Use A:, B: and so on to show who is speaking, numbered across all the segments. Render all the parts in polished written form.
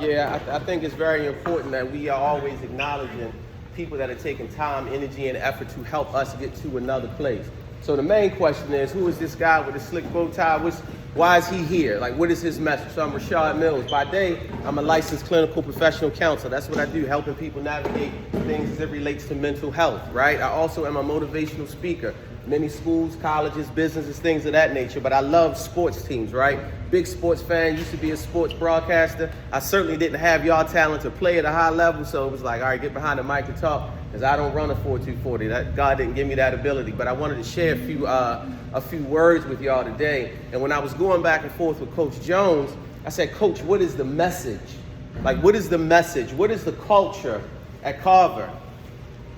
A: Yeah, I think it's very important that we are always acknowledging people that are taking time, energy, and effort to help us get to another place. So the main question is, who is this guy with the slick bow tie? Why is he here? Like, what is his message? So I'm Rashad Mills. By day, I'm a licensed clinical professional counselor. That's what I do, helping people navigate things as it relates to mental health, right? I also am a motivational speaker. Many schools, colleges, businesses, things of that nature. But I love sports teams, right? Big sports fan, used to be a sports broadcaster. I certainly didn't have y'all talent to play at a high level, so it was like, all right, get behind the mic and talk, because I don't run a 4.240. God didn't give me that ability. But I wanted to share a few words with y'all today. And when I was going back and forth with Coach Jones, I said, Coach, what is the message? Like, what is the message? What is the culture at Carver?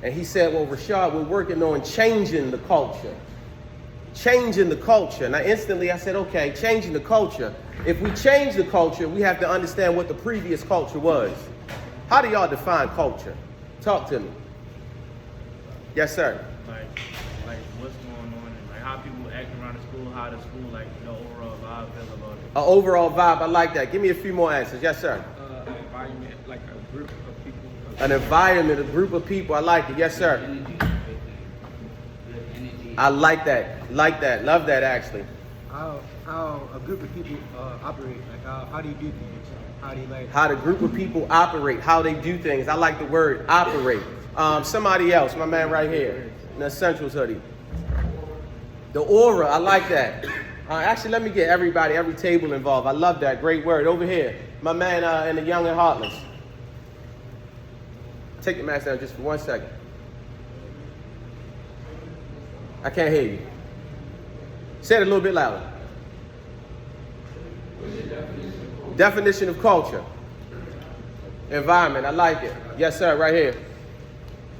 A: And he said, well, Rashad, we're working on changing the culture. Changing the culture. And instantly I said, okay, changing the culture. If we change the culture, we have to understand what the previous culture was. How do y'all define culture? Talk to me. Yes, sir.
B: Like what's going on and like how people act around the school, how the school, like the overall vibe feels about it.
A: An overall vibe, I like that. Give me a few more answers. Yes, sir.
B: Environment, like a group of people.
A: An environment, a group of people. I like it. Yes, sir. I like that. Like that. Love that, actually.
C: How a group of people operate. Like how do you do things? How do you like?
A: How the group of people operate. How they do things. I like the word operate. Somebody else. My man right here in the Essentials hoodie. The aura. I like that. Actually, let me get everybody, every table involved. I love that. Great word. Over here. My man in the Young and Heartless. Take your mask down just for 1 second. I can't hear you. Say it a little bit louder. Definition of culture. Environment. I like it. Yes, sir. Right here.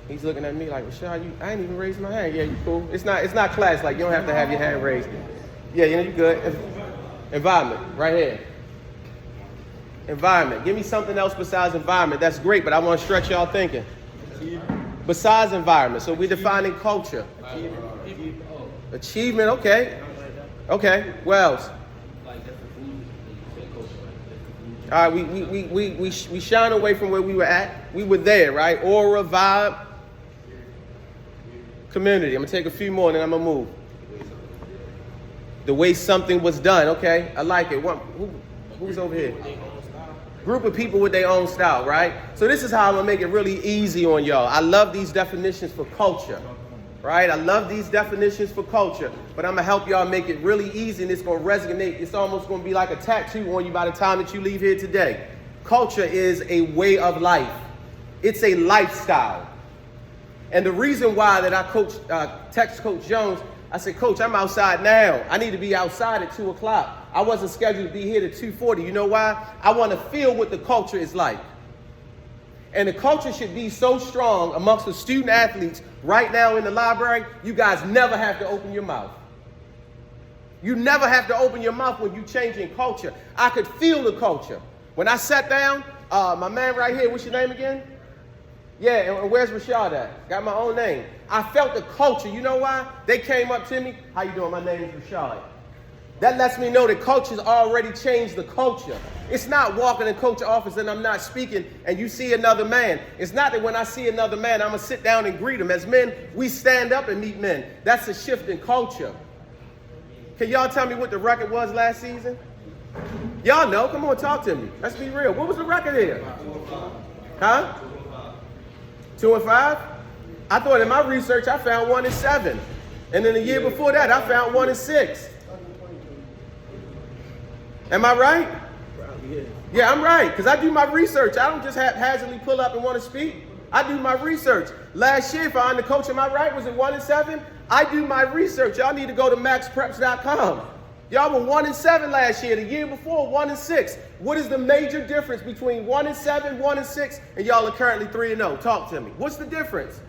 A: He's looking at me like, Rashad, I ain't even raised my hand. Yeah, you cool. It's not class. Like, you don't have to have your hand raised. Yeah, you good. Environment. Right here. Environment. Give me something else besides environment. That's great, but I want to stretch y'all thinking. Besides environment. So we're defining culture. Achievement. Okay. Okay. What else? All right. We shine away from where we were at. We were there, right? Aura, vibe, community. I'm gonna take a few more and then I'm gonna move. The way something was done. Okay. I like it. Who's over here? Group of people with their own style, right? So this is how I'm gonna make it really easy on y'all. I love these definitions for culture, right? I love these definitions for culture, but I'm gonna help y'all make it really easy and it's gonna resonate. It's almost gonna be like a tattoo on you by the time that you leave here today. Culture is a way of life. It's a lifestyle. And the reason why that I text Coach Jones, I said, Coach, I'm outside now. I need to be outside at 2 o'clock. I wasn't scheduled to be here at 2:40. You know why? I want to feel what the culture is like. And the culture should be so strong amongst the student athletes right now in the library, you guys never have to open your mouth. You never have to open your mouth when you're changing culture. I could feel the culture. When I sat down, my man right here, what's your name again? Yeah, and where's Rashad at? Got my own name. I felt the culture. You know why? They came up to me. How you doing? My name is Rashad. That lets me know that culture's already changed the culture. It's not walking in coach's office and I'm not speaking and you see another man. It's not that when I see another man, I'm going to sit down and greet him. As men, we stand up and meet men. That's a shift in culture. Can y'all tell me what the record was last season? Y'all know. Come on, talk to me. Let's be real. What was the record here? Huh? 2-5? I thought in my research I found 1-7. And then the year before that, I found 1-6. Am I right? Yeah, I'm right, because I do my research. I don't just haphazardly pull up and want to speak. I do my research. Last year, if I'm the coach, am I right? Was it 1-7? I do my research. Y'all need to go to maxpreps.com. Y'all were 1-7 last year. The year before, 1-6. What is the major difference between 1-7, 1-6, and y'all are currently 3-0? Talk to me. What's the difference?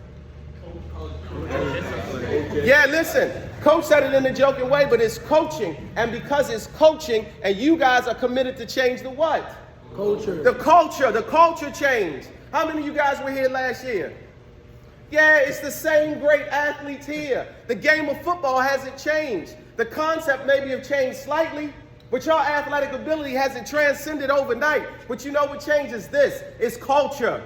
A: Yeah, listen. Coach said it in a joking way, but it's coaching. And because it's coaching, and you guys are committed to change the what?
C: Culture.
A: The culture changed. How many of you guys were here last year? Yeah, it's the same great athletes here. The game of football hasn't changed. The concept maybe have changed slightly, But your athletic ability hasn't transcended overnight. But you know what changes this? It's culture.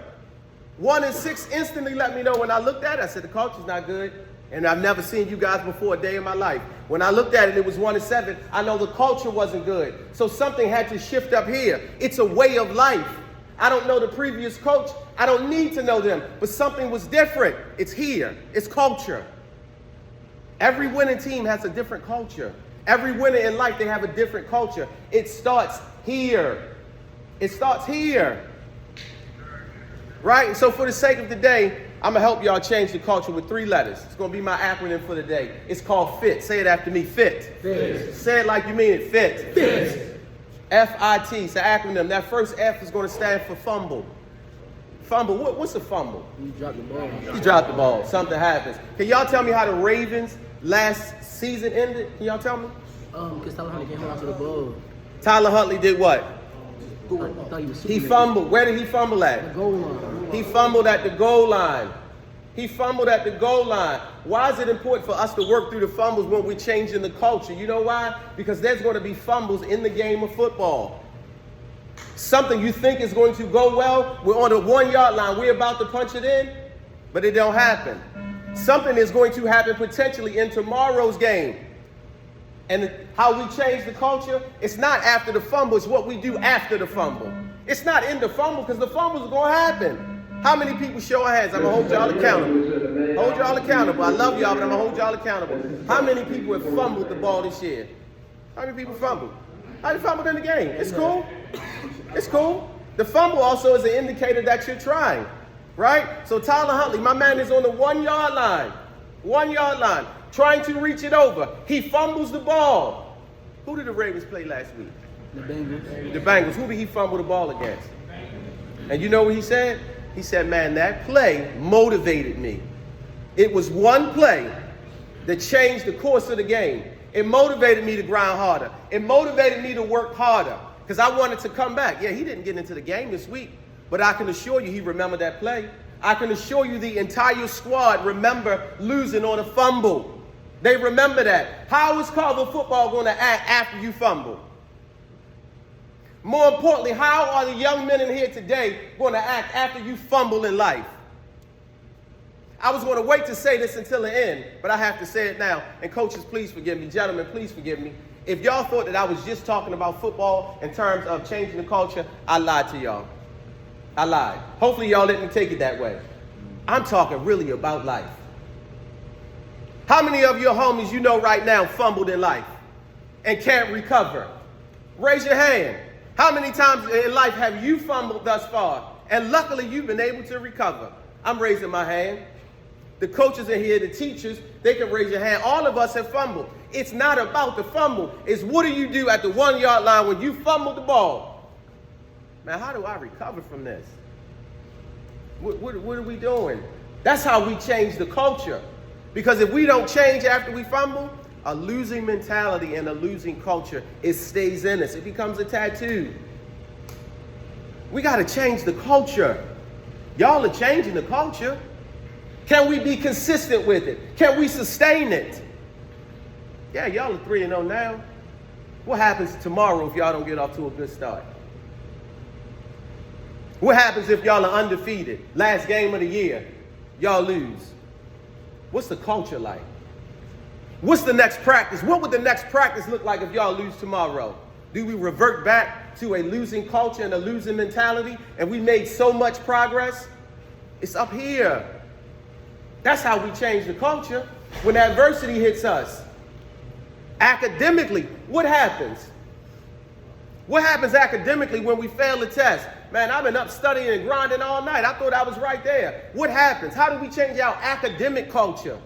A: 1 and 6 instantly let me know when I looked at it. I said, the culture's not good. And I've never seen you guys before a day in my life. When I looked at it, it was 1 and 7. I know the culture wasn't good. So something had to shift up here. It's a way of life. I don't know the previous coach. I don't need to know them. But something was different. It's here. It's culture. Every winning team has a different culture. Every winner in life, they have a different culture. It starts here. It starts here. Right? And so for the sake of today, I'm going to help y'all change the culture with 3 letters. It's going to be my acronym for the day. It's called FIT. Say it after me. FIT.
C: Fit.
A: Say it like you mean it. FIT.
C: Fit.
A: F-I-T. It's an acronym. That first F is going to stand for fumble. Fumble. What's a fumble?
C: You dropped the ball.
A: You dropped the ball. Something happens. Can y'all tell me how the Ravens last season ended? Can y'all tell me?
C: Because Tyler Huntley came out to the ball.
A: Tyler Huntley did what?
C: I thought he was
A: He fumbled. Where did he fumble
C: The
A: at?
C: goal line.
A: He fumbled at the goal line. He fumbled at the goal line. Why is it important for us to work through the fumbles when we're changing the culture? You know why? Because there's going to be fumbles in the game of football. Something you think is going to go well, we're on the 1-yard line, we're about to punch it in, but it don't happen. Something is going to happen potentially in tomorrow's game. And how we change the culture, it's not after the fumble, it's what we do after the fumble. It's not in the fumble because the fumble is going to happen. How many people show our hands? I'm going to hold y'all accountable. Hold y'all accountable. I love y'all, but I'm going to hold y'all accountable. How many people have fumbled the ball this year? How many people fumbled? How many fumbled in the game? It's cool. It's cool. The fumble also is an indicator that you're trying, right? So Tyler Huntley, my man, is on the 1-yard line. 1-yard line. Trying to reach it over. He fumbles the ball. Who did the Ravens play last week?
C: The Bengals.
A: The Bengals. Who did he fumble the ball against? And you know what he said? He said, man, that play motivated me. It was one play that changed the course of the game. It motivated me to grind harder. It motivated me to work harder because I wanted to come back. Yeah, he didn't get into the game this week, but I can assure you he remembered that play. I can assure you the entire squad remember losing on a fumble. They remember that. How is Carver football going to act after you fumble? More importantly, how are the young men in here today going to act after you fumble in life? I was going to wait to say this until the end, but I have to say it now. And coaches, please forgive me. Gentlemen, please forgive me. If y'all thought that I was just talking about football in terms of changing the culture, I lied to y'all. I lied. Hopefully y'all didn't take it that way. I'm talking really about life. How many of your homies you know right now fumbled in life and can't recover? Raise your hand. How many times in life have you fumbled thus far? And luckily you've been able to recover. I'm raising my hand. The coaches in here, the teachers, they can raise your hand. All of us have fumbled. It's not about the fumble. It's what do you do at the 1-yard line when you fumble the ball? Man, how do I recover from this? What are we doing? That's how we change the culture. Because if we don't change after we fumble, a losing mentality and a losing culture, it stays in us. It becomes a tattoo. We got to change the culture. Y'all are changing the culture. Can we be consistent with it? Can we sustain it? Yeah, y'all are 3-0 now. What happens tomorrow if y'all don't get off to a good start? What happens if y'all are undefeated? Last game of the year, y'all lose. What's the culture like? What's the next practice? What would the next practice look like if y'all lose tomorrow? Do we revert back to a losing culture and a losing mentality and we made so much progress? It's up here. That's how we change the culture. When adversity hits us, academically, what happens? What happens academically when we fail a test? Man, I've been up studying and grinding all night. I thought I was right there. What happens? How do we change our academic culture?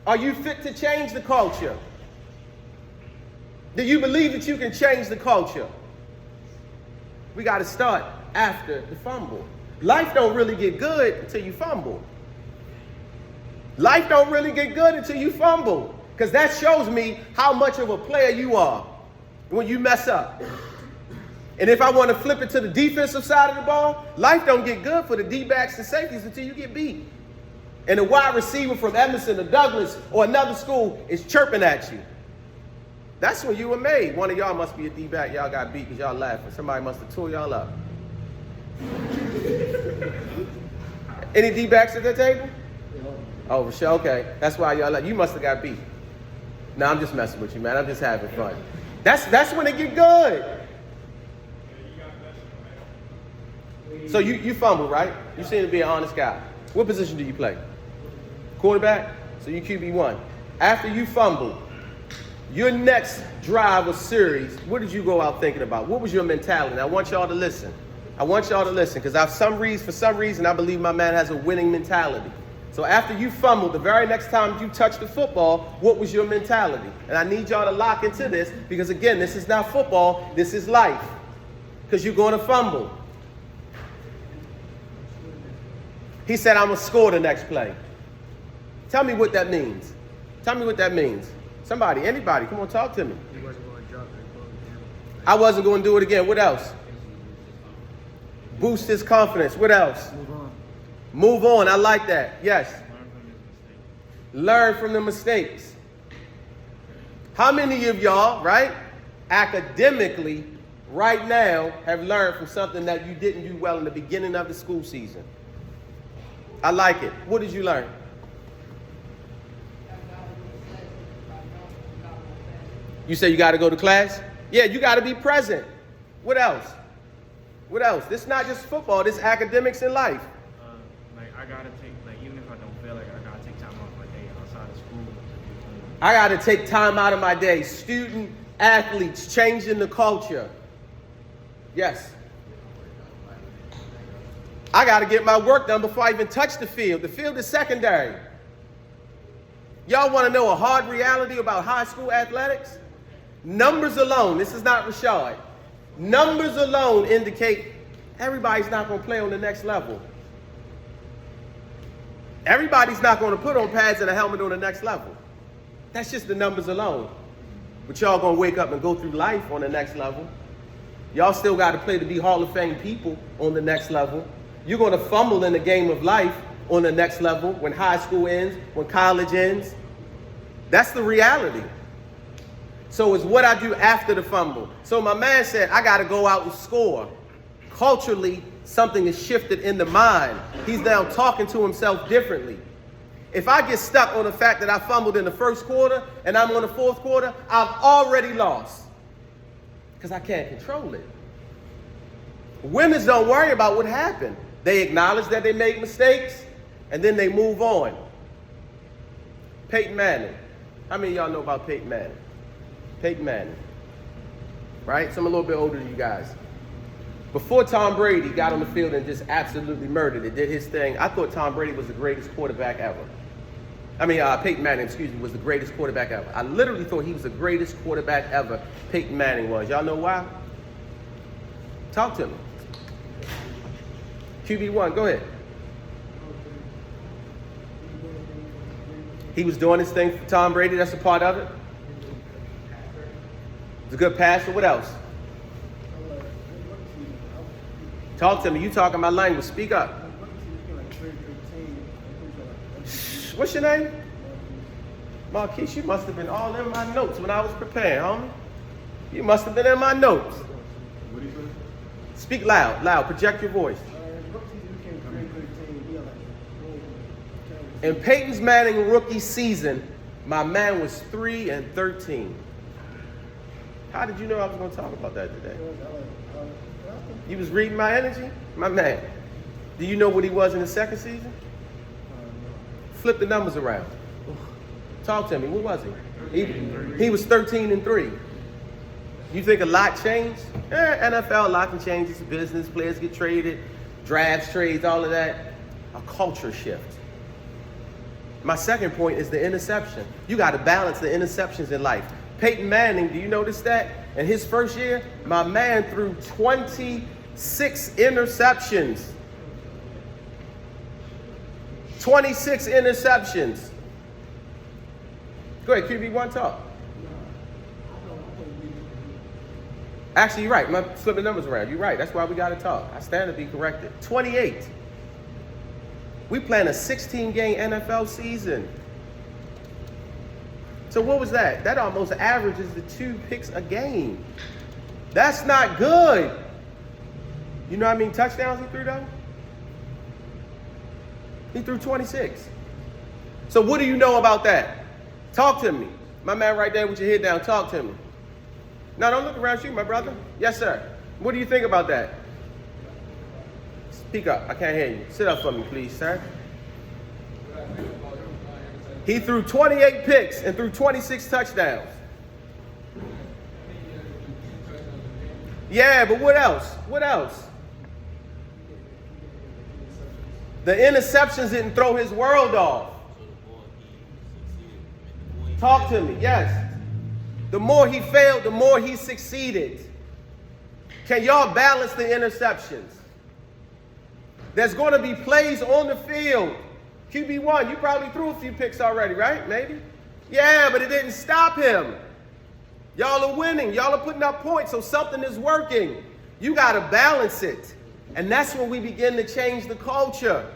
A: Are you fit to change the culture? Do you believe that you can change the culture? We got to start after the fumble. Life don't really get good until you fumble. Life don't really get good until you fumble. Because that shows me how much of a player you are when you mess up. And if I want to flip it to the defensive side of the ball, life don't get good for the D-backs and safeties until you get beat. And a wide receiver from Emerson or Douglas or another school is chirping at you. That's when you were made. One of y'all must be a D-back. Y'all got beat because y'all laughing. Somebody must have tore y'all up. Any D-backs at the table? Oh, for sure. Okay. That's why y'all like. You must have got beat. Nah, I'm just messing with you, man. I'm just having fun. That's when it get good. So you fumble, right? You seem to be an honest guy. What position do you play? Quarterback? So you QB1. After you fumble, your next drive or series, what did you go out thinking about? What was your mentality? And I want y'all to listen. I want y'all to listen because for some reason, I believe my man has a winning mentality. So after you fumble, the very next time you touch the football, what was your mentality? And I need y'all to lock into this because, again, this is not football. This is life because you're going to fumble. He said, I'm going to score the next play. Tell me what that means. Tell me what that means. Somebody, anybody, come on, talk to me.
C: He wasn't going to drop it.
A: I wasn't going to do it again. What else? Boost his confidence. What else?
C: Move on.
A: Move on. I like that. Yes.
B: Learn from his mistakes.
A: Learn from the mistakes. How many of y'all, right, academically, right now, have learned from something that you didn't do well in the beginning of the school season? I like it. What did you learn? You say you got to go to class? Yeah, you got to be present. What else? What else? This is not just football. This is academics in life.
B: Like I gotta take, like even if I don't feel like it, I gotta take time off my day outside of school.
A: I got to take time out of my day. Student athletes changing the culture. Yes. I got to get my work done before I even touch the field. The field is secondary. Y'all want to know a hard reality about high school athletics? Numbers alone, this is not Rashad. Numbers alone indicate everybody's not going to play on the next level. Everybody's not going to put on pads and a helmet on the next level. That's just the numbers alone. But y'all going to wake up and go through life on the next level. Y'all still got to play to be Hall of Fame people on the next level. You're going to fumble in the game of life on the next level when high school ends, when college ends. That's the reality. So it's what I do after the fumble. So my man said, I got to go out and score. Culturally, something is shifted in the mind. He's now talking to himself differently. If I get stuck on the fact that I fumbled in the first quarter and I'm on the fourth quarter, I've already lost because I can't control it. Winners don't worry about what happened. They acknowledge that they made mistakes and then they move on. Peyton Manning. How many of y'all know about Peyton Manning? Peyton Manning, right? So I'm a little bit older than you guys. Before Tom Brady got on the field and just absolutely murdered it, did his thing, I thought Tom Brady was the greatest quarterback ever. Peyton Manning, was the greatest quarterback ever. I literally thought he was the greatest quarterback ever. Peyton Manning was. Y'all know why? Talk to me. QB1, go ahead. He was doing his thing for Tom Brady. That's a part of it. He's a good passer. What else? Talk to me. You talking my language. Speak up. What's your name? Marquise, you must have been all in my notes when I was preparing, homie. You must have been in my notes. Speak loud, project your voice. In Peyton Manning rookie season, my man was 3-13. How did you know I was going to talk about that today? You was reading my energy? My man. Do you know what he was in the second season? Flip the numbers around. Talk to me. What was he? He was 13-3. You think a lot changed? NFL, a lot can change. It's a business. Players get traded. Drafts, trades, all of that. A culture shift. My second point is the interception. You got to balance the interceptions in life. Peyton Manning, do you notice that? In his first year, my man threw 26 interceptions. 26 interceptions. Go ahead, QB1, talk. Actually, you're right. I'm flipping the numbers around. You're right. That's why we got to talk. I stand to be corrected. 28. We playing a 16-game NFL season. So what was that? That almost averages the 2 picks a game. That's not good. You know how many touchdowns he threw though? He threw 26. So what do you know about that? Talk to me. My man right there with your head down, talk to me. No, don't look around you, my brother. Yes, sir. What do you think about that? Speak up. I can't hear you. Sit up for me, please, sir. He threw 28 picks and threw 26 touchdowns. Yeah, but what else? What else? The interceptions didn't throw his world off. Talk to me. Yes. The more he failed, the more he succeeded. Can y'all balance the interceptions? There's going to be plays on the field. QB1, you probably threw a few picks already, right? Maybe? Yeah, but it didn't stop him. Y'all are winning. Y'all are putting up points, so something is working. You got to balance it. And that's when we begin to change the culture.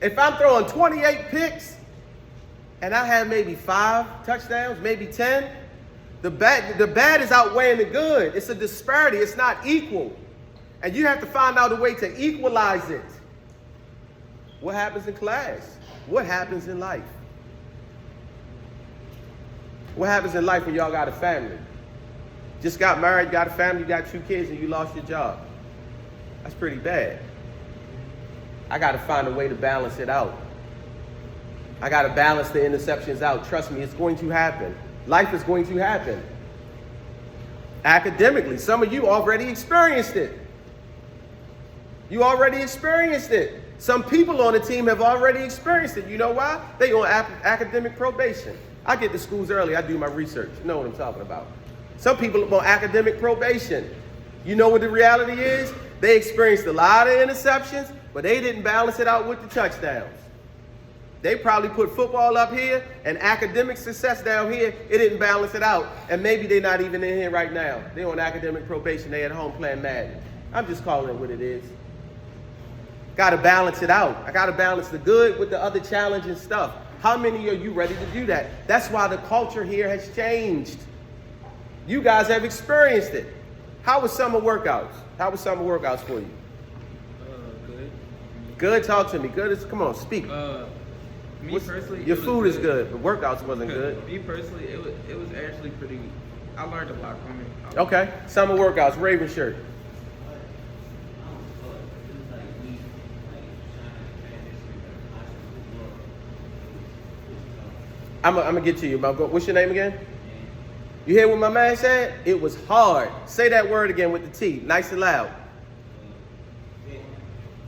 A: If I'm throwing 28 picks and I have maybe 5 touchdowns, maybe 10, the bad is outweighing the good. It's a disparity. It's not equal. And you have to find out a way to equalize it. What happens in class? What happens in life? What happens in life when y'all got a family? Just got married, got a family, got 2 kids, and you lost your job. That's pretty bad. I got to find a way to balance it out. I got to balance the interceptions out. Trust me, it's going to happen. Life is going to happen. Academically, some of you already experienced it. You already experienced it. Some people on the team have already experienced it. You know why? They on academic probation. I get to schools early. I do my research. You know what I'm talking about. Some people are on academic probation. You know what the reality is? They experienced a lot of interceptions, but they didn't balance it out with the touchdowns. They probably put football up here and academic success down here. It didn't balance it out. And maybe they're not even in here right now. They're on academic probation. They at home playing Madden. I'm just calling it what it is. Got to balance it out. I got to balance the good with the other challenging stuff. How many are you ready to do that? That's why the culture here has changed. You guys have experienced it. How was summer workouts? How was summer workouts for you?
D: Good.
A: Good? Talk to me. Good is, come on, speak.
D: Me personally,
A: your food is good, but workouts wasn't good.
D: Me personally, it was actually pretty. I learned a lot from it.
A: Okay. Summer workouts, Raven shirt. I'm gonna get to you. What's your name again? You hear what my man said? It was hard. Say that word again with the T, nice and loud.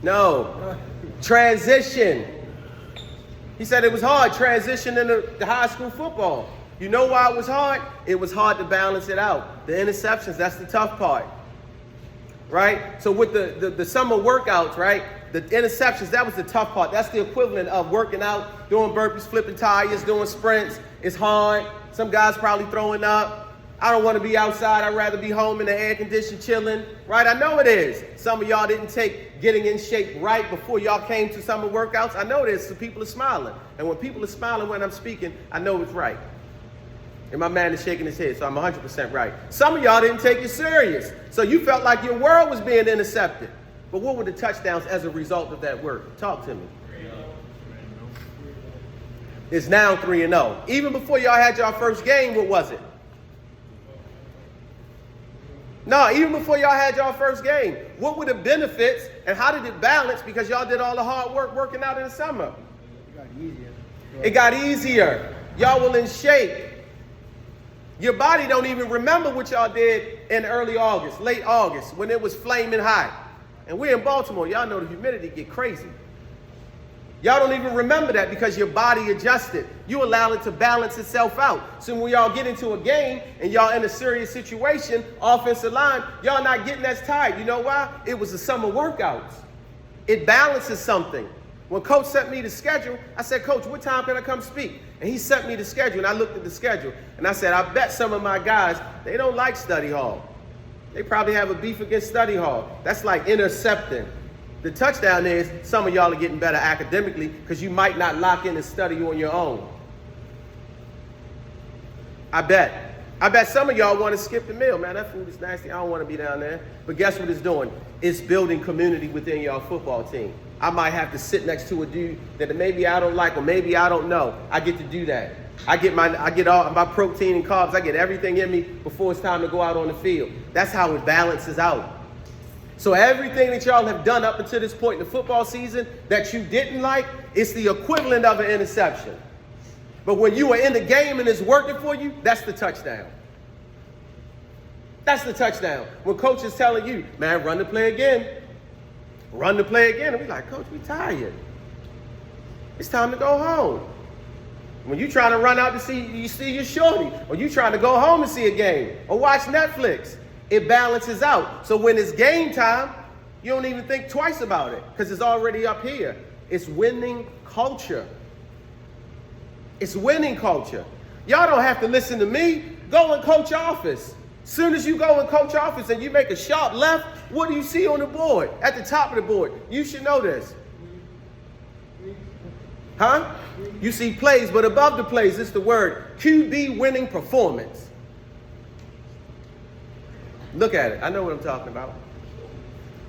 A: No. Transition. He said it was hard transitioning into the high school football. You know why it was hard? It was hard to balance it out. The interceptions, that's the tough part. Right? So with the summer workouts, right? The interceptions, that was the tough part. That's the equivalent of working out, doing burpees, flipping tires, doing sprints. It's hard. Some guys probably throwing up. I don't want to be outside. I'd rather be home in the air conditioned, chilling. Right? I know it is. Some of y'all didn't take getting in shape right before y'all came to summer workouts. I know this. So people are smiling. And when people are smiling when I'm speaking, I know it's right. And my man is shaking his head, so I'm 100% right. Some of y'all didn't take it serious. So you felt like your world was being intercepted. But what were the touchdowns as a result of that work? Talk to me. It's now 3-0. Even before y'all had y'all first game, what was it? No, even before y'all had y'all first game, what were the benefits and how did it balance because y'all did all the hard work working out in the summer?
C: It got easier.
A: It got easier. Y'all were in shape. Your body don't even remember what y'all did in early August, late August, when it was flaming hot. And we're in Baltimore. Y'all know the humidity get crazy. Y'all don't even remember that because your body adjusted. You allow it to balance itself out. So when y'all get into a game and y'all in a serious situation, offensive line, y'all not getting as tired. You know why? It was the summer workouts. It balances something. When Coach sent me the schedule, I said, Coach, what time can I come speak? And he sent me the schedule, and I looked at the schedule, and I said, I bet some of my guys, they don't like study hall. They probably have a beef against study hall. That's like intercepting. The touchdown is some of y'all are getting better academically because you might not lock in and study on your own. I bet some of y'all want to skip the meal. Man, that food is nasty. I don't want to be down there. But guess what it's doing? It's building community within your football team. I might have to sit next to a dude that maybe I don't like or maybe I don't know. I get to do that. I get all my protein and carbs. I get everything in me before it's time to go out on the field. That's how it balances out. So everything that y'all have done up until this point in the football season that you didn't like, it's the equivalent of an interception. But when you are in the game and it's working for you, that's the touchdown. That's the touchdown. When coach is telling you, man, run the play again. Run the play again. And we like, coach, we tired. It's time to go home. When you trying to run out to see your shorty, or you trying to go home and see a game, or watch Netflix, it balances out. So when it's game time, you don't even think twice about it because it's already up here. It's winning culture. It's winning culture. Y'all don't have to listen to me. Go in coach office. Soon as you go in coach office and you make a sharp left, what do you see on the board? At the top of the board. You should know this. Huh? You see plays, but above the plays, it's the word QB winning performance. Look at it. I know what I'm talking about.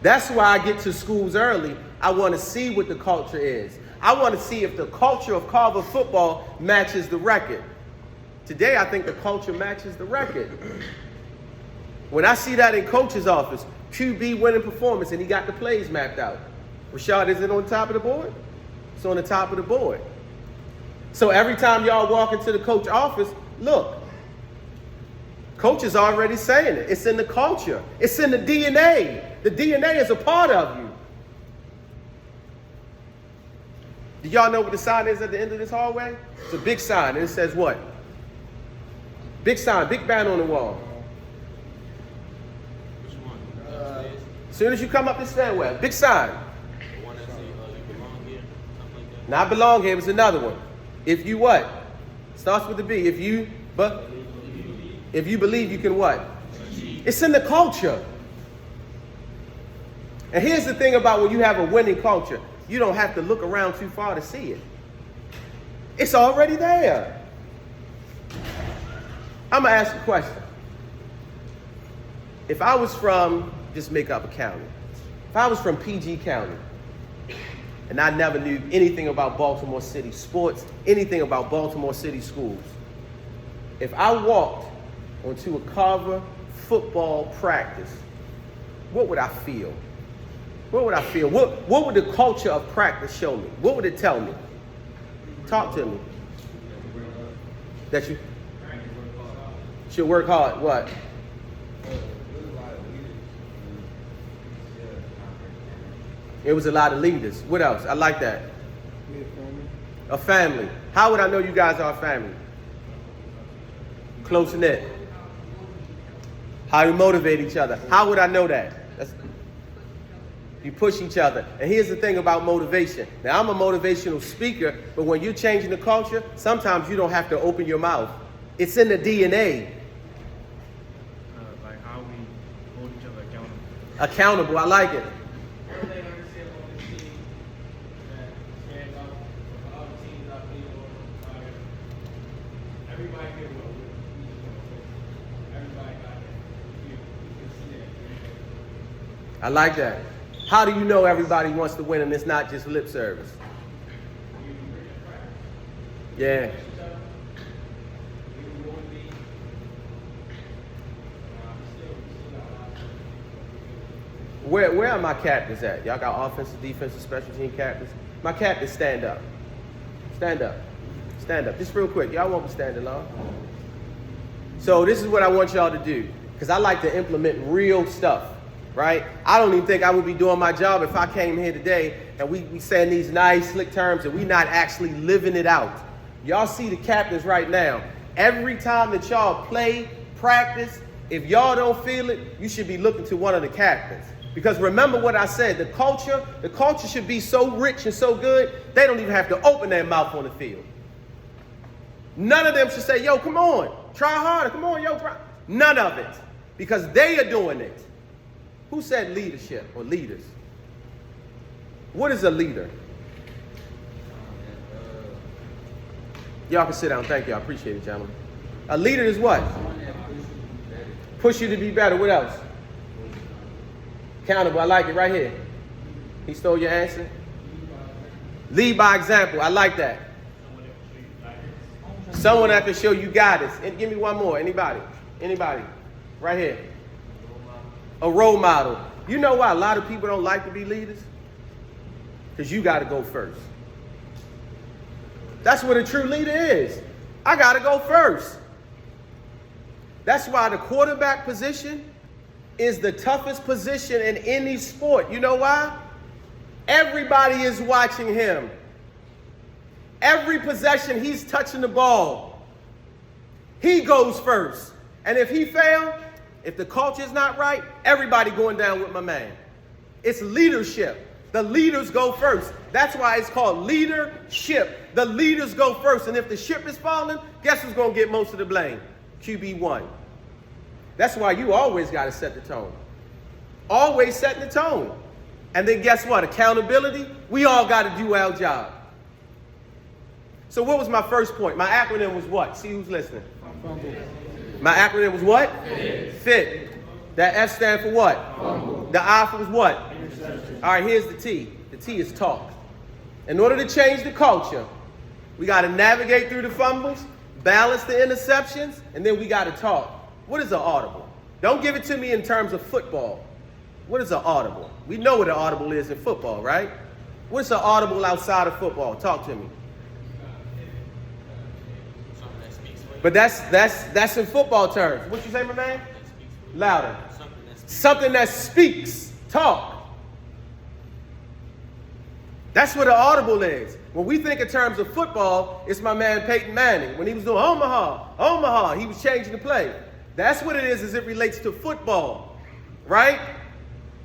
A: That's why I get to schools early. I want to see what the culture is. I want to see if the culture of Carver football matches the record. Today, I think the culture matches the record. When I see that in coach's office, QB winning performance, and he got the plays mapped out. Rashad, is it on the top of the board? It's on the top of the board. So every time y'all walk into the coach office, look, coach is already saying it. It's in the culture. It's in the DNA. The DNA is a part of you. Do y'all know what the sign is at the end of this hallway? It's a big sign, and it says what? Big sign, big banner on the wall.
B: Which one?
A: As soon as you come up the stairwell, big sign.
B: The one that say you belong here, something like that.
A: Not belong here, it's another one. If you what? Starts with the B. If you believe, you can what? It's in the culture. And here's the thing about when you have a winning culture. You don't have to look around too far to see it. It's already there. I'm going to ask a question. If I was from, just make up a county. If I was from PG County, and I never knew anything about Baltimore City sports, anything about Baltimore City schools, if I walked onto a Carver football practice, what would I feel? What would I feel? What would the culture of practice show me? What would it tell me? Talk to me. That you should work hard. What? It was a lot of leaders. What else? I like that. A family. How would I know you guys are a family? Close knit. How you motivate each other. How would I know that? You push each other. And here's the thing about motivation. Now, I'm a motivational speaker, but when you're changing the culture, sometimes you don't have to open your mouth. It's in the DNA.
B: Like how we hold each other accountable.
A: Accountable. I like it. I like that. How do you know everybody wants to win and it's not just lip service? Yeah. Where are my captains at? Y'all got offensive, defensive, special team captains? My captains, stand up. Stand up. Stand up. Just real quick. Y'all won't be standing long. So this is what I want y'all to do, because I like to implement real stuff. Right? I don't even think I would be doing my job if I came here today and we saying these nice, slick terms and we not actually living it out. Y'all see the captains right now. Every time that y'all play, practice, if y'all don't feel it, you should be looking to one of the captains. Because remember what I said, the culture should be so rich and so good, they don't even have to open their mouth on the field. None of them should say, yo, come on, try harder, come on, yo, try. None of it. Because they are doing it. Who said leadership or leaders? What is a leader? Y'all can sit down. Thank you. I appreciate it, gentlemen. A leader is what? Push you to be better. What else? Accountable. I like it right here. He stole your answer. Lead by example. I like that. Someone that can show you guidance. And give me one more. Anybody? Anybody? Right here. A role model. You know why a lot of people don't like to be leaders? Because you got to go first. That's what a true leader is. I got to go first. That's why the quarterback position is the toughest position in any sport. You know why? Everybody is watching him. Every possession, he's touching the ball. He goes first. And if he fails, if the culture's not right, everybody going down with my man. It's leadership. The leaders go first. That's why it's called leadership. The leaders go first. And if the ship is falling, guess who's going to get most of the blame? QB1. That's why you always got to set the tone. Always setting the tone. And then guess what? Accountability. We all got to do our job. So what was my first point? My acronym was what? See who's listening. My acronym was what? Fit. That S stands for what? The I was what? All right, here's the T. The T is talk. In order to change the culture, we got to navigate through the fumbles, balance the interceptions, and then we got to talk. What is an audible? Don't give it to me in terms of football. What is an audible? We know what an audible is in football, right? What's an audible outside of football? Talk to me. But that's in football terms. What you say, my man? Louder. Something that speaks. Talk. That's what an audible is. When we think in terms of football, it's my man Peyton Manning. When he was doing Omaha, he was changing the play. That's what it is as it relates to football, right?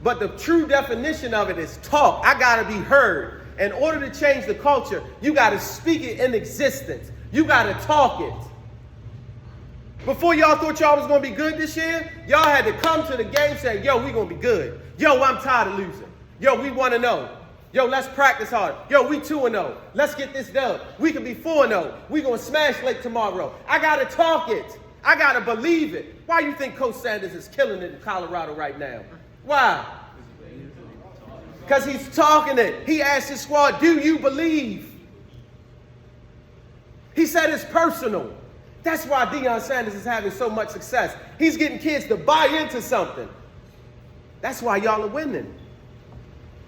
A: But the true definition of it is talk. I got to be heard. In order to change the culture, you got to speak it in existence. You got to talk it. Before y'all thought y'all was going to be good this year, y'all had to come to the game saying, yo, we going to be good. Yo, I'm tired of losing. Yo, we want to know. Yo, let's practice hard. Yo, we 2-0. Let's get this done. We can be 4-0. We going to smash Lake tomorrow. I got to talk it. I got to believe it. Why you think Coach Sanders is killing it in Colorado right now? Why? Because he's talking it. He asked his squad, do you believe? He said it's personal. That's why Deion Sanders is having so much success. He's getting kids to buy into something. That's why y'all are winning.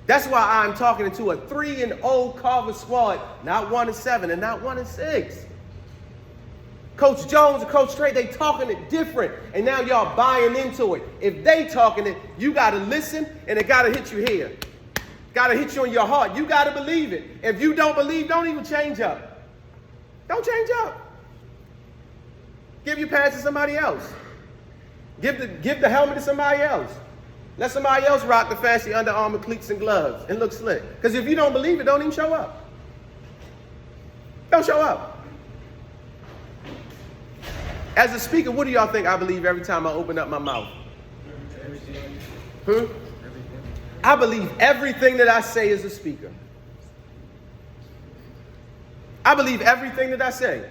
A: That's why I'm talking to a 3-0 Carver squad, not 1-7 and not 1-6. Coach Jones and Coach Trey, they talking it different, and now y'all buying into it. If they talking it, you got to listen, and it got to hit you here. Got to hit you in your heart. You got to believe it. If you don't believe, don't even change up. Don't change up. Give your pads to somebody else. Give the helmet to somebody else. Let somebody else rock the fancy Under Armour cleats and gloves and look slick. Because if you don't believe it, don't even show up. Don't show up. As a speaker, what do y'all think I believe every time I open up my mouth? I believe everything that I say as a speaker. I believe everything that I say.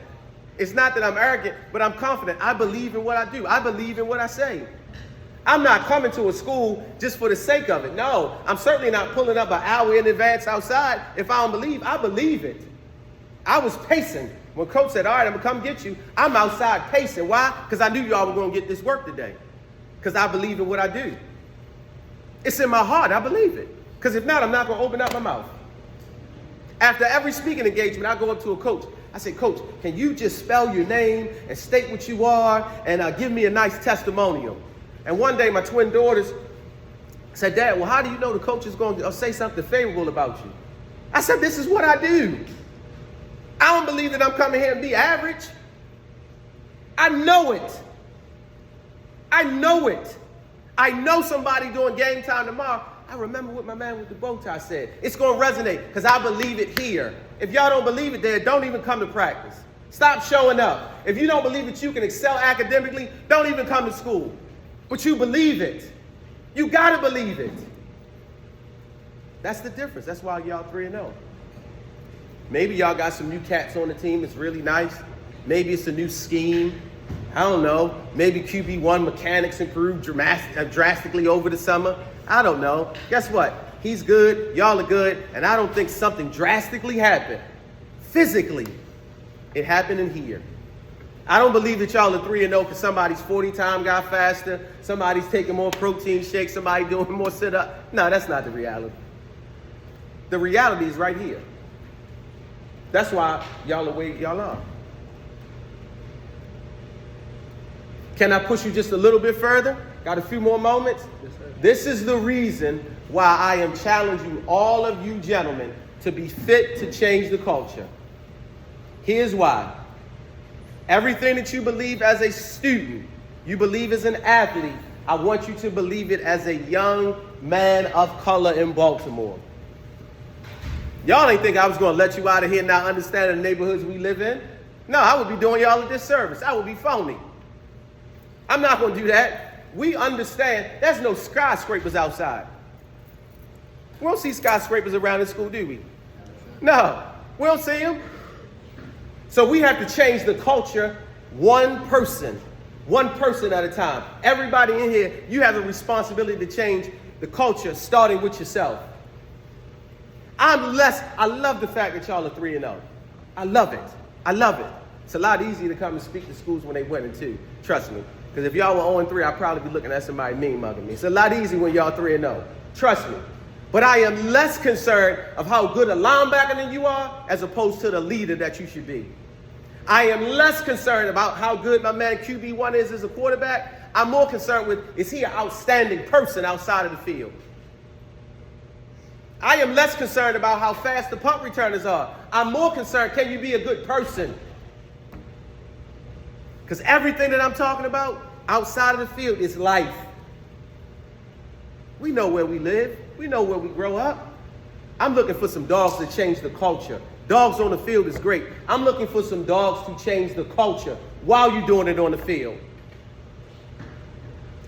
A: It's not that I'm arrogant, but I'm confident. I believe in what I do. I believe in what I say. I'm not coming to a school just for the sake of it. No, I'm certainly not pulling up an hour in advance outside if I don't believe. I believe it. I was pacing. When Coach said, all right, I'm going to come get you, I'm outside pacing. Why? Because I knew y'all were going to get this work today. Because I believe in what I do. It's in my heart. I believe it. Because if not, I'm not going to open up my mouth. After every speaking engagement, I go up to a coach. I say, Coach, can you just spell your name and state what you are and give me a nice testimonial? And one day my twin daughters said, Dad, well, how do you know the coach is going to say something favorable about you? I said, this is what I do. I don't believe that I'm coming here and be average. I know it. I know it. I know somebody doing game time tomorrow. I remember what my man with the bow tie said. It's going to resonate because I believe it here. If y'all don't believe it there, don't even come to practice. Stop showing up. If you don't believe that you can excel academically, don't even come to school. But you believe it. You got to believe it. That's the difference. That's why y'all 3-0. Maybe y'all got some new cats on the team. It's really nice. Maybe it's a new scheme. I don't know. Maybe QB1 mechanics improved drastically over the summer. I don't know. Guess what? He's good. Y'all are good. And I don't think something drastically happened. Physically, it happened in here. I don't believe that y'all are 3-0 because somebody's 40-time got faster. Somebody's taking more protein shakes. Somebody doing more sit-ups. No, that's not the reality. The reality is right here. That's why y'all are where y'all are. Can I push you just a little bit further? Got a few more moments?
C: Yes, sir.
A: This is the reason why I am challenging all of you gentlemen to be fit to change the culture. Here's why. Everything that you believe as a student, you believe as an athlete, I want you to believe it as a young man of color in Baltimore. Y'all ain't think I was going to let you out of here not understanding the neighborhoods we live in? No, I would be doing y'all a disservice. I would be phony. I'm not going to do that. We understand there's no skyscrapers outside. We don't see skyscrapers around the school, do we? No, we don't see them. So we have to change the culture one person at a time. Everybody in here, you have a responsibility to change the culture starting with yourself. I love the fact that y'all are 3-0. I love it. I love it. It's a lot easier to come and speak to schools when they winning too. Trust me. Because if y'all were 0-3, I'd probably be looking at somebody mean mugging me. It's a lot easier when y'all 3-0. Trust me. But I am less concerned of how good a linebacker than you are as opposed to the leader that you should be. I am less concerned about how good my man QB1 is as a quarterback. I'm more concerned with, is he an outstanding person outside of the field? I am less concerned about how fast the punt returners are. I'm more concerned, can you be a good person? Because everything that I'm talking about outside of the field is life. We know where we live. We know where we grow up. I'm looking for some dogs to change the culture. Dogs on the field is great. I'm looking for some dogs to change the culture while you're doing it on the field.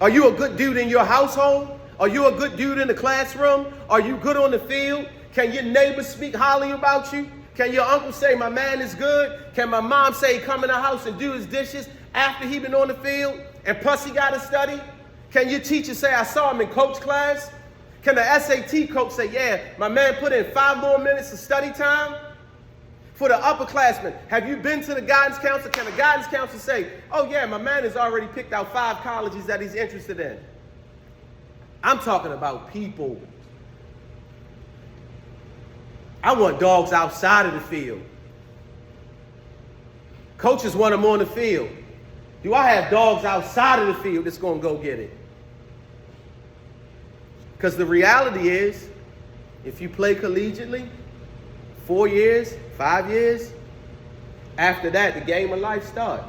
A: Are you a good dude in your household? Are you a good dude in the classroom? Are you good on the field? Can your neighbors speak highly about you? Can your uncle say, my man is good? Can my mom say, come in the house and do his dishes after he been on the field and plus he got to study? Can your teacher say, I saw him in coach class? Can the SAT coach say, yeah, my man put in 5 more minutes of study time? For the upperclassmen, have you been to the guidance counselor? Can the guidance counselor say, oh yeah, my man has already picked out 5 colleges that he's interested in? I'm talking about people. I want dogs outside of the field. Coaches want them on the field. Do I have dogs outside of the field that's going to go get it? Because the reality is, if you play collegiately, 4 years, 5 years, after that, the game of life starts.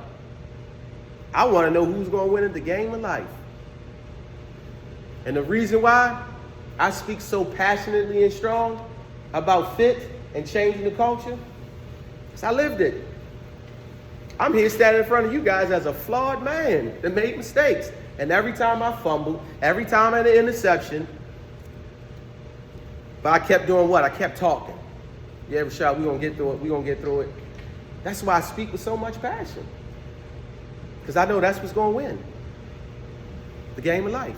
A: I want to know who's going to win at the game of life. And the reason why I speak so passionately and strong about fit and changing the culture is I lived it. I'm here standing in front of you guys as a flawed man that made mistakes. And every time I fumbled, every time I had an interception, but I kept doing what? I kept talking. Yeah, Rashad, we're going to get through it. We're going to get through it. That's why I speak with so much passion. Because I know that's what's going to win. The game of life.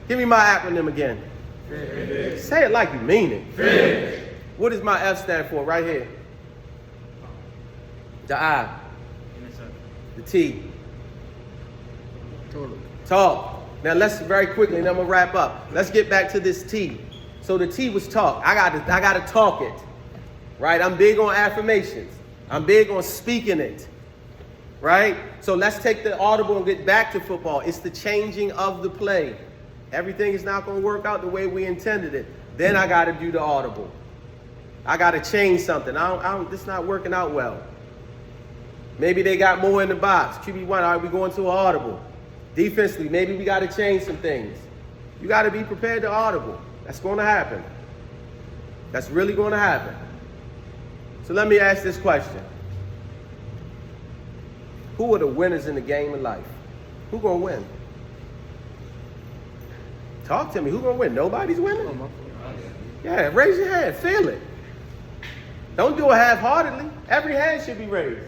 A: Give me my acronym again. Finish. Say it like you mean it. Finish. What does my F stand for right here? The I. The T. Talk. Now let's very quickly, and then I'm going to wrap up. Let's get back to this T. So the T was talk. I got to talk it. Right? I'm big on affirmations. I'm big on speaking it. Right? So let's take the audible and get back to football. It's the changing of the play. Everything is not going to work out the way we intended it. Then I got to do the audible. I got to change something. This is not working out well. Maybe they got more in the box. QB1, all right, we going to an audible. Defensively, maybe we got to change some things. You got to be prepared to audible. That's going to happen. That's really going to happen. So let me ask this question. Who are the winners in the game of life? Who going to win? Talk to me. Who going to win? Nobody's winning? Yeah, raise your hand. Feel it. Don't do it half-heartedly. Every hand should be raised.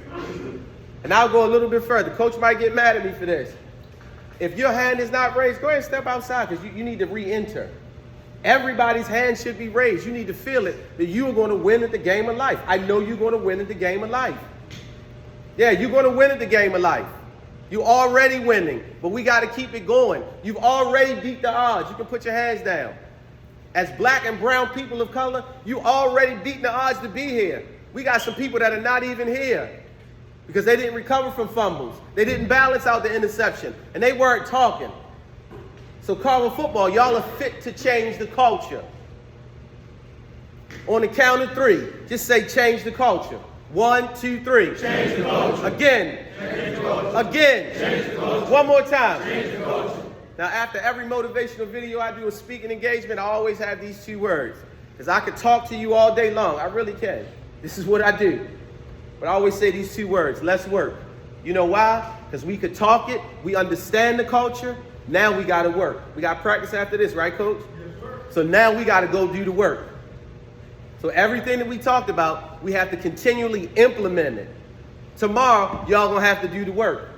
A: And I'll go a little bit further. Coach might get mad at me for this. If your hand is not raised, go ahead and step outside because you need to re-enter. Everybody's hand should be raised. You need to feel it that you are going to win at the game of life. I know you're going to win at the game of life. Yeah, you're going to win at the game of life. You're already winning, but we got to keep it going. You've already beat the odds. You can put your hands down. As black and brown people of color, you already beaten the odds to be here. We got some people that are not even here because they didn't recover from fumbles. They didn't balance out the interception, and they weren't talking. So Carver football, y'all are fit to change the culture. On the count of 3, just say change the culture. 1, 2, 3.
E: Change the culture.
A: Again.
E: Change the culture.
A: Again.
E: Change the culture.
A: One more time.
E: Change the culture.
A: Now, after every motivational video I do a speaking engagement, I always have these 2 words. Because I could talk to you all day long. I really can. This is what I do. But I always say these 2 words. Let's work. You know why? Because we could talk it. We understand the culture. Now we got to work. We got practice after this, right, Coach? Yes, sir. So now we got to go do the work. So everything that we talked about, we have to continually implement it. Tomorrow, y'all going to have to do the work.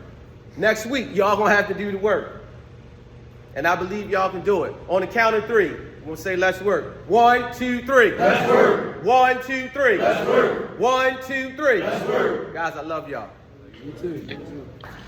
A: Next week, y'all going to have to do the work. And I believe y'all can do it. On the count of 3, we're going to say let's work. 1, 2, 3.
E: Let's work.
A: 1, 2, 3.
E: Let's work.
A: 1, 2, 3.
E: Let's work.
A: Guys, I love y'all.
C: You too.